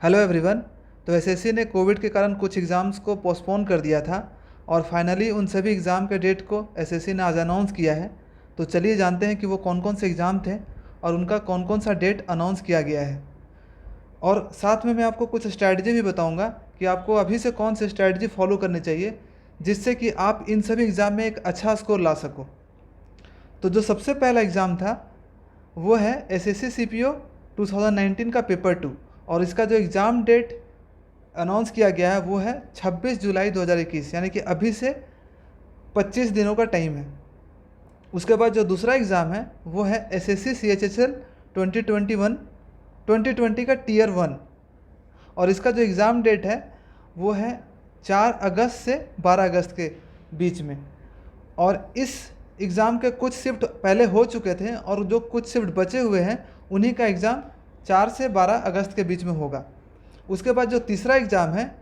Hello everyone. तो SSC ने Covid के कारण कुछ एग्ज़ाम्स को पोस्टपोन कर दिया था और फाइनली उन सभी एग्ज़ाम के डेट को एसएससी ने आज अनाउंस किया है। तो चलिए जानते हैं कि वो कौन कौन से एग्ज़ाम थे और उनका कौन कौन सा डेट अनाउंस किया गया है। और साथ में मैं आपको कुछ स्ट्रैटेजी भी बताऊंगा कि आपको अभी से कौन सी स्ट्रैटेजी फॉलो करनी चाहिए जिससे कि आप इन सभी एग्ज़ाम में एक अच्छा स्कोर ला सको। तो जो सबसे पहला एग्ज़ाम था वो है एसएससी सीपीओ 2019 का पेपर 2 और इसका जो एग्ज़ाम डेट अनाउंस किया गया है वो है 26 जुलाई 2021, यानी कि अभी से 25 दिनों का टाइम है। उसके बाद जो दूसरा एग्ज़ाम है वो है एसएससी सीएचएसएल 2020 का टीयर 1 और इसका जो एग्ज़ाम डेट है वो है 4 अगस्त से 12 अगस्त के बीच में। और इस एग्ज़ाम के कुछ शिफ्ट पहले हो चुके थे और जो कुछ शिफ्ट बचे हुए हैं उन्हीं का एग्ज़ाम 4 से 12 अगस्त के बीच में होगा। उसके बाद जो तीसरा एग्ज़ाम है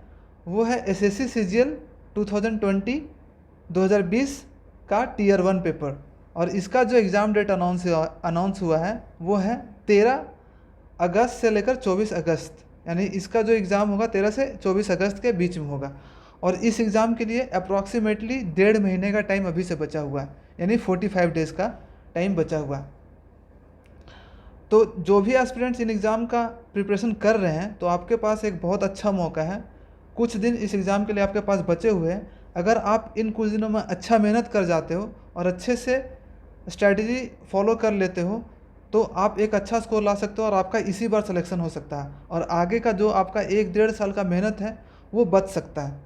वो है एसएससी सीजीएल 2020 का टीयर 1 पेपर और इसका जो एग्ज़ाम डेट अनाउंस हुआ है वो है 13 अगस्त से लेकर 24 अगस्त, यानी इसका जो एग्ज़ाम होगा 13 से 24 अगस्त के बीच में होगा। और इस एग्ज़ाम के लिए अप्रॉक्सीमेटली 1.5 महीने का टाइम अभी से बचा हुआ है, यानी 45 डेज़ का टाइम बचा हुआ है। तो जो भी एस्पिरेंट्स इन एग्ज़ाम का प्रिपरेशन कर रहे हैं तो आपके पास एक बहुत अच्छा मौका है। कुछ दिन इस एग्ज़ाम के लिए आपके पास बचे हुए हैं। अगर आप इन कुछ दिनों में अच्छा मेहनत कर जाते हो और अच्छे से स्ट्रैटेजी फॉलो कर लेते हो तो आप एक अच्छा स्कोर ला सकते हो और आपका इसी बार सिलेक्शन हो सकता है और आगे का जो आपका 1-1.5 साल का मेहनत है वो बच सकता है।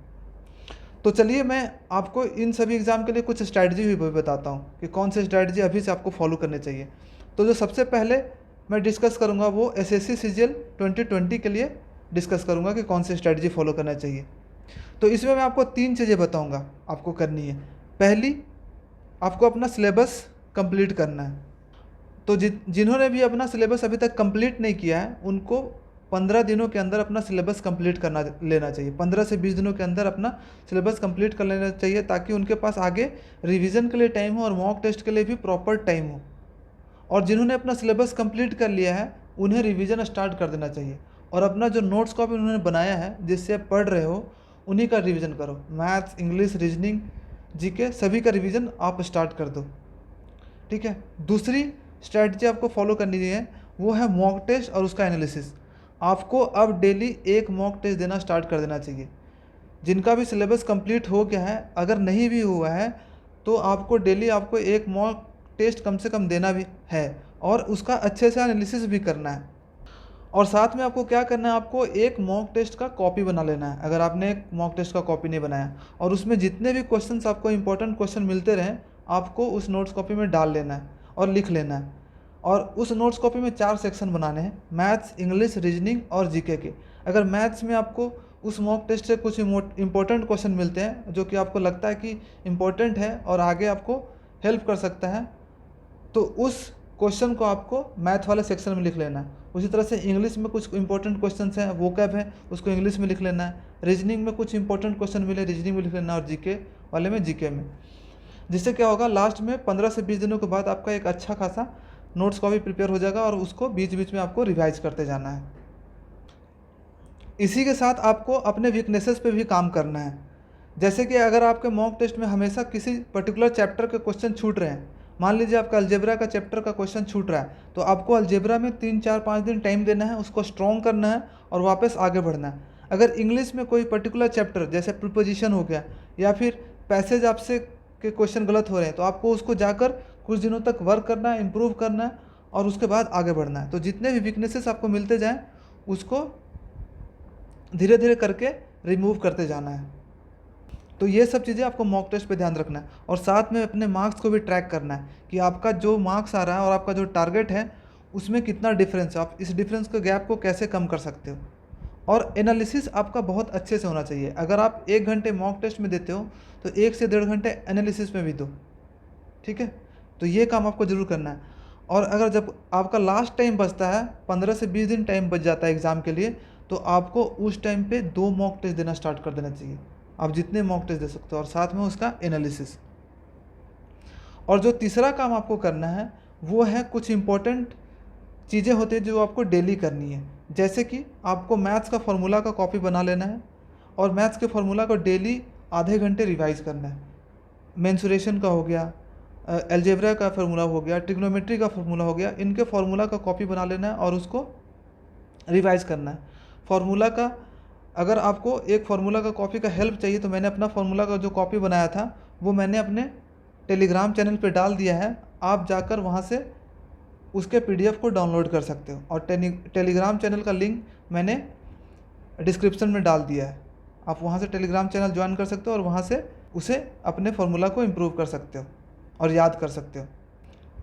तो चलिए मैं आपको इन सभी एग्ज़ाम के लिए कुछ स्ट्रैटेजी भी बताता हूँ कि कौन सी स्ट्रैटेजी अभी से आपको फॉलो करनी चाहिए। तो जो सबसे पहले मैं डिस्कस करूँगा वो एसएससी सीजीएल 2020 के लिए डिस्कस करूँगा कि कौन सी स्ट्रैटेजी फॉलो करना चाहिए। तो इसमें मैं आपको 3 चीज़ें बताऊँगा आपको करनी है। पहली, आपको अपना सिलेबस कंप्लीट करना है। तो जिन्होंने भी अपना सिलेबस अभी तक कंप्लीट नहीं किया है उनको 15 दिनों के अंदर अपना सिलेबस कंप्लीट करना लेना चाहिए। 15 से 20 दिनों के अंदर अपना सिलेबस कंप्लीट कर लेना चाहिए ताकि उनके पास आगे रिवीजन के लिए टाइम हो और मॉक टेस्ट के लिए भी प्रॉपर टाइम हो। और जिन्होंने अपना सिलेबस कंप्लीट कर लिया है उन्हें रिवीजन स्टार्ट कर देना चाहिए और अपना जो नोट्स कॉपी उन्होंने बनाया है जिससे आप पढ़ रहे हो उन्हीं का रिवीजन करो। मैथ्स, इंग्लिश, रीजनिंग, जीके सभी का रिवीजन आप स्टार्ट कर दो। ठीक है। दूसरी स्ट्रैटेजी आपको फॉलो करनी है वो है मॉक टेस्ट और उसका एनालिसिस। आपको अब डेली एक मॉक टेस्ट देना स्टार्ट कर देना चाहिए। जिनका भी सिलेबस कंप्लीट हो गया है, अगर नहीं भी हुआ है तो आपको डेली आपको एक मॉक टेस्ट कम से कम देना भी है और उसका अच्छे से एनालिसिस भी करना है। और साथ में आपको क्या करना है, आपको एक मॉक टेस्ट का कॉपी बना लेना है अगर आपने एक मॉक टेस्ट का कॉपी नहीं बनाया, और उसमें जितने भी क्वेश्चंस आपको इंपॉर्टेंट क्वेश्चन मिलते रहें आपको उस नोट्स कॉपी में डाल लेना है और लिख लेना है। और उस नोट्स कॉपी में 4 सेक्शन बनाने हैं, मैथ्स, इंग्लिश, रीजनिंग और जीके के। अगर मैथ्स में आपको उस मॉक टेस्ट से कुछ इंपॉर्टेंट क्वेश्चन मिलते हैं जो कि आपको लगता है कि इम्पोर्टेंट है और आगे आपको हेल्प कर सकता है तो उस क्वेश्चन को आपको मैथ वाले सेक्शन में लिख लेना है। उसी तरह से इंग्लिश में कुछ इंपॉर्टेंट क्वेश्चन हैं, वोकैब है, उसको इंग्लिश में लिख लेना है। रीजनिंग में कुछ इंपॉर्टेंट क्वेश्चन मिले, रीजनिंग में लिख लेना और जीके वाले में जीके में। जिससे क्या होगा, लास्ट में 15 से 20 दिनों के बाद आपका एक अच्छा खासा नोट्स कॉपी प्रिपेयर हो जाएगा और उसको बीच बीच में आपको रिवाइज करते जाना है। इसी के साथ आपको अपने वीकनेसेस पे भी काम करना है। जैसे कि अगर आपके मॉक टेस्ट में हमेशा किसी पर्टिकुलर चैप्टर के क्वेश्चन छूट रहे हैं, मान लीजिए आपका अलजेब्रा का चैप्टर का क्वेश्चन छूट रहा है, तो आपको अलजेब्रा में 3-4-5 दिन टाइम देना है, उसको स्ट्रॉन्ग करना है और वापस आगे बढ़ना है। अगर इंग्लिश में कोई पर्टिकुलर चैप्टर जैसे प्रीपोजिशन हो गया या फिर पैसेज आपसे के क्वेश्चन गलत हो रहे हैं तो आपको उसको जाकर कुछ दिनों तक वर्क करना है, इम्प्रूव करना है और उसके बाद आगे बढ़ना है। तो जितने भी वीकनेसेस आपको मिलते जाएँ उसको धीरे धीरे करके रिमूव करते जाना है। तो ये सब चीज़ें आपको मॉक टेस्ट पे ध्यान रखना है और साथ में अपने मार्क्स को भी ट्रैक करना है कि आपका जो मार्क्स आ रहा है और आपका जो टारगेट है उसमें कितना डिफरेंस है, आप इस डिफरेंस के गैप को कैसे कम कर सकते हो। और एनालिसिस आपका बहुत अच्छे से होना चाहिए। अगर आप 1 घंटे मॉक टेस्ट में देते हो तो 1 से 1.5 घंटे एनालिसिस में भी दो। ठीक है। तो ये काम आपको ज़रूर करना है। और अगर जब आपका लास्ट टाइम बचता है, 15 से 20 दिन टाइम बच जाता है एग्ज़ाम के लिए, तो आपको उस टाइम पे 2 मॉक टेस्ट देना स्टार्ट कर देना चाहिए। आप जितने मॉक टेस्ट दे सकते हो और साथ में उसका एनालिसिस। और जो तीसरा काम आपको करना है वो है कुछ इंपॉर्टेंट चीज़ें होती हैं जो आपको डेली करनी है। जैसे कि आपको मैथ्स का फॉर्मूला का कॉपी बना लेना है और मैथ्स के फॉर्मूला को डेली आधे घंटे रिवाइज करना है। मेंसुरेशन का हो गया, अलजेब्रा का फार्मूला हो गया, ट्रिग्नोमेट्री का फार्मूला हो गया, इनके फार्मूला का कॉपी बना लेना है और उसको रिवाइज करना है। फार्मूला का अगर आपको एक फार्मूला का कॉपी का हेल्प चाहिए तो मैंने अपना फार्मूला का जो कॉपी बनाया था वो मैंने अपने टेलीग्राम चैनल पे डाल दिया है। आप जाकर वहाँ से उसके पीडीएफ को डाउनलोड कर सकते हो और टेलीग्राम चैनल का लिंक मैंने डिस्क्रिप्शन में डाल दिया है। आप वहाँ से टेलीग्राम चैनल ज्वाइन कर सकते हो और वहाँ से उसे अपने फार्मूला को इम्प्रूव कर सकते हो और याद कर सकते हो।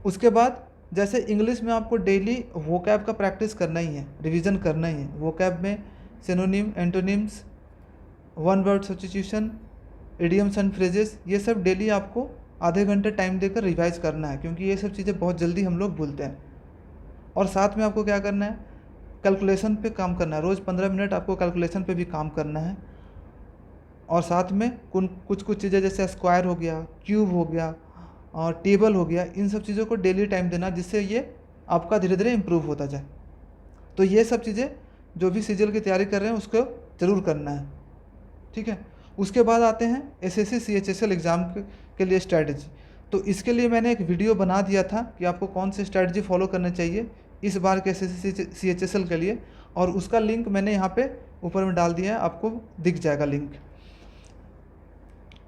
उसके बाद जैसे इंग्लिश में आपको डेली वोकैब का प्रैक्टिस करना ही है, रिवीजन करना ही है। वोकैब में synonym, antonyms, one word substitution, idioms and phrases, ये सब डेली आपको आधे घंटे टाइम देकर रिवाइज करना है, क्योंकि ये सब चीज़ें बहुत जल्दी हम लोग भूलते हैं। और साथ में आपको क्या करना है, कैलकुलेशन पे काम करना है। रोज़ 15 मिनट आपको कैलकुलेशन पे भी काम करना है। और साथ में कुछ चीज़ें जैसे स्क्वायर हो गया, क्यूब हो गया और टेबल हो गया, इन सब चीज़ों को डेली टाइम देना, जिससे ये आपका धीरे धीरे इम्प्रूव होता जाए। तो ये सब चीज़ें जो भी सीजीएल की तैयारी कर रहे हैं उसको ज़रूर करना है, ठीक है। उसके बाद आते हैं एसएससी सीएचएसएल एग्ज़ाम के लिए स्ट्रैटेजी। तो इसके लिए मैंने एक वीडियो बना दिया था कि आपको कौन सी स्ट्रैटेजी फॉलो करनी चाहिए इस बार के एसएससी सीएचएसएल के लिए, और उसका लिंक मैंने यहाँ पे ऊपर में डाल दिया है, आपको दिख जाएगा लिंक।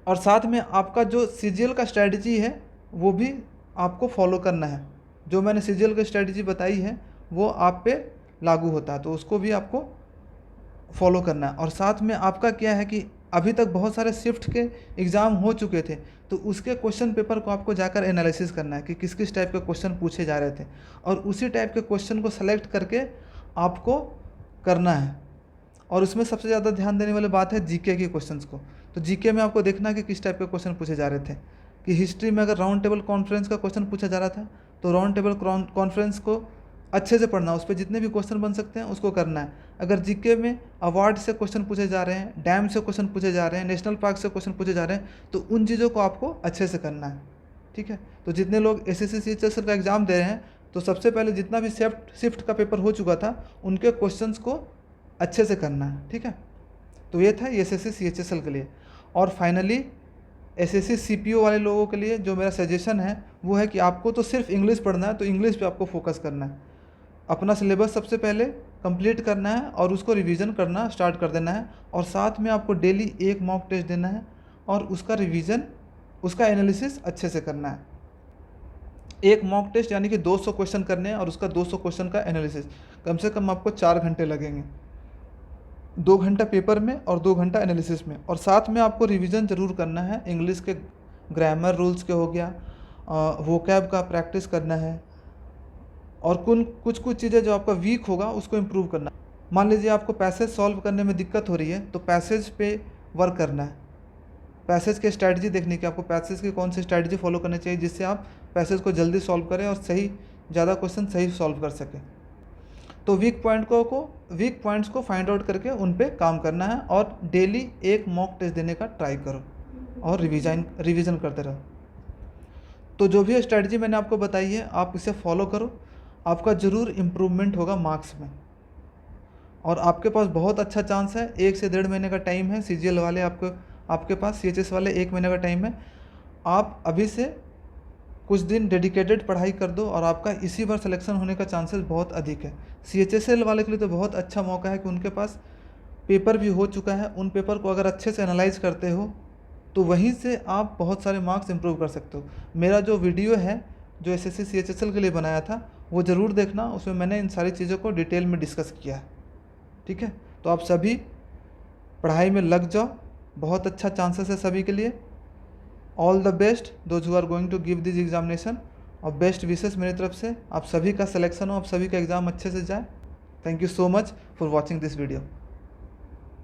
और साथ में आपका जो सीजीएल का स्ट्रैटेजी है वो भी आपको फॉलो करना है। जो मैंने सीजीएल की स्ट्रैटेजी बताई है वो आप पे लागू होता है, तो उसको भी आपको फॉलो करना है। और साथ में आपका क्या है कि अभी तक बहुत सारे शिफ्ट के एग्ज़ाम हो चुके थे, तो उसके क्वेश्चन पेपर को आपको जाकर एनालिसिस करना है कि किस किस टाइप के क्वेश्चन पूछे जा रहे थे, और उसी टाइप के क्वेश्चन को सेलेक्ट करके आपको करना है। और उसमें सबसे ज़्यादा ध्यान देने वाली बात है जीके के क्वेश्चंस को। तो जीके में आपको देखना है कि किस टाइप के क्वेश्चन पूछे जा रहे थे। कि हिस्ट्री में अगर राउंड टेबल कॉन्फ्रेंस का क्वेश्चन पूछा जा रहा था तो राउंड टेबल कॉन्फ्रेंस को अच्छे से पढ़ना, उस पर जितने भी क्वेश्चन बन सकते हैं उसको करना है। अगर जीके में अवार्ड से क्वेश्चन पूछे जा रहे हैं, डैम से क्वेश्चन पूछे जा रहे हैं, नेशनल पार्क से क्वेश्चन पूछे जा रहे हैं, तो उन चीज़ों को आपको अच्छे से करना है, ठीक है। तो जितने लोग एसएससी सीएचएसएल का एग्ज़ाम दे रहे हैं, तो सबसे पहले जितना भी शिफ्ट का पेपर हो चुका था उनके क्वेश्चंस को अच्छे से करना है, ठीक है। तो ये था एसएससी सीएचएसएल के लिए। और फाइनली एसएससी सीपीओ वाले लोगों के लिए जो मेरा सजेशन है वो है कि आपको तो सिर्फ इंग्लिश पढ़ना है, तो इंग्लिश पे आपको फोकस करना है। अपना सिलेबस सबसे पहले कंप्लीट करना है और उसको रिवीजन करना स्टार्ट कर देना है। और साथ में आपको डेली एक मॉक टेस्ट देना है और उसका रिवीजन, उसका एनालिसिस अच्छे से करना है। एक मॉक टेस्ट यानी कि 200 क्वेश्चन करने हैं और उसका 200 क्वेश्चन का एनालिसिस, कम से कम आपको 4 घंटे लगेंगे, 2 घंटा पेपर में और 2 घंटा एनालिसिस में। और साथ में आपको रिवीजन ज़रूर करना है, इंग्लिश के ग्रामर रूल्स के हो गया, वोकैब का प्रैक्टिस करना है, और कुछ चीज़ें जो आपका वीक होगा उसको इम्प्रूव करना। मान लीजिए आपको पैसेज सॉल्व करने में दिक्कत हो रही है तो पैसेज पे वर्क करना है, पैसेज की स्ट्रैटेजी देखने की, आपको पैसेज की कौन सी स्ट्रैटेजी फॉलो करनी चाहिए जिससे आप पैसेज को जल्दी सॉल्व करें और ज़्यादा क्वेश्चन सही सॉल्व कर सकें। तो वीक पॉइंट्स को फाइंड आउट करके उन पे काम करना है और डेली एक मॉक टेस्ट देने का ट्राई करो और रिवीजन करते रहो। तो जो भी स्ट्रैटेजी मैंने आपको बताई है आप इसे फॉलो करो, आपका ज़रूर इम्प्रूवमेंट होगा मार्क्स में। और आपके पास बहुत अच्छा चांस है, 1 से 1.5 महीने का टाइम है। सीजीएल वाले आपके पास, सीएचएस वाले 1 महीने का टाइम है। आप अभी से कुछ दिन डेडिकेटेड पढ़ाई कर दो और आपका इसी बार सिलेक्शन होने का चांसेस बहुत अधिक है। सीएचएसएल वाले के लिए तो बहुत अच्छा मौका है कि उनके पास पेपर भी हो चुका है। उन पेपर को अगर अच्छे से एनालाइज करते हो तो वहीं से आप बहुत सारे मार्क्स इंप्रूव कर सकते हो। मेरा जो वीडियो है जो एसएससी सीएचएसएल के लिए बनाया था वो ज़रूर देखना, उसमें मैंने इन सारी चीज़ों को डिटेल में डिस्कस किया है, ठीक है। तो आप सभी पढ़ाई में लग जाओ, बहुत अच्छा चांसेस है सभी के लिए। All the best those who are going to give this examination, और बेस्ट विशेस मेरी तरफ से। आप सभी का सिलेक्शन हो, आप सभी का एग्ज़ाम अच्छे से जाए। Thank you so much for watching this video.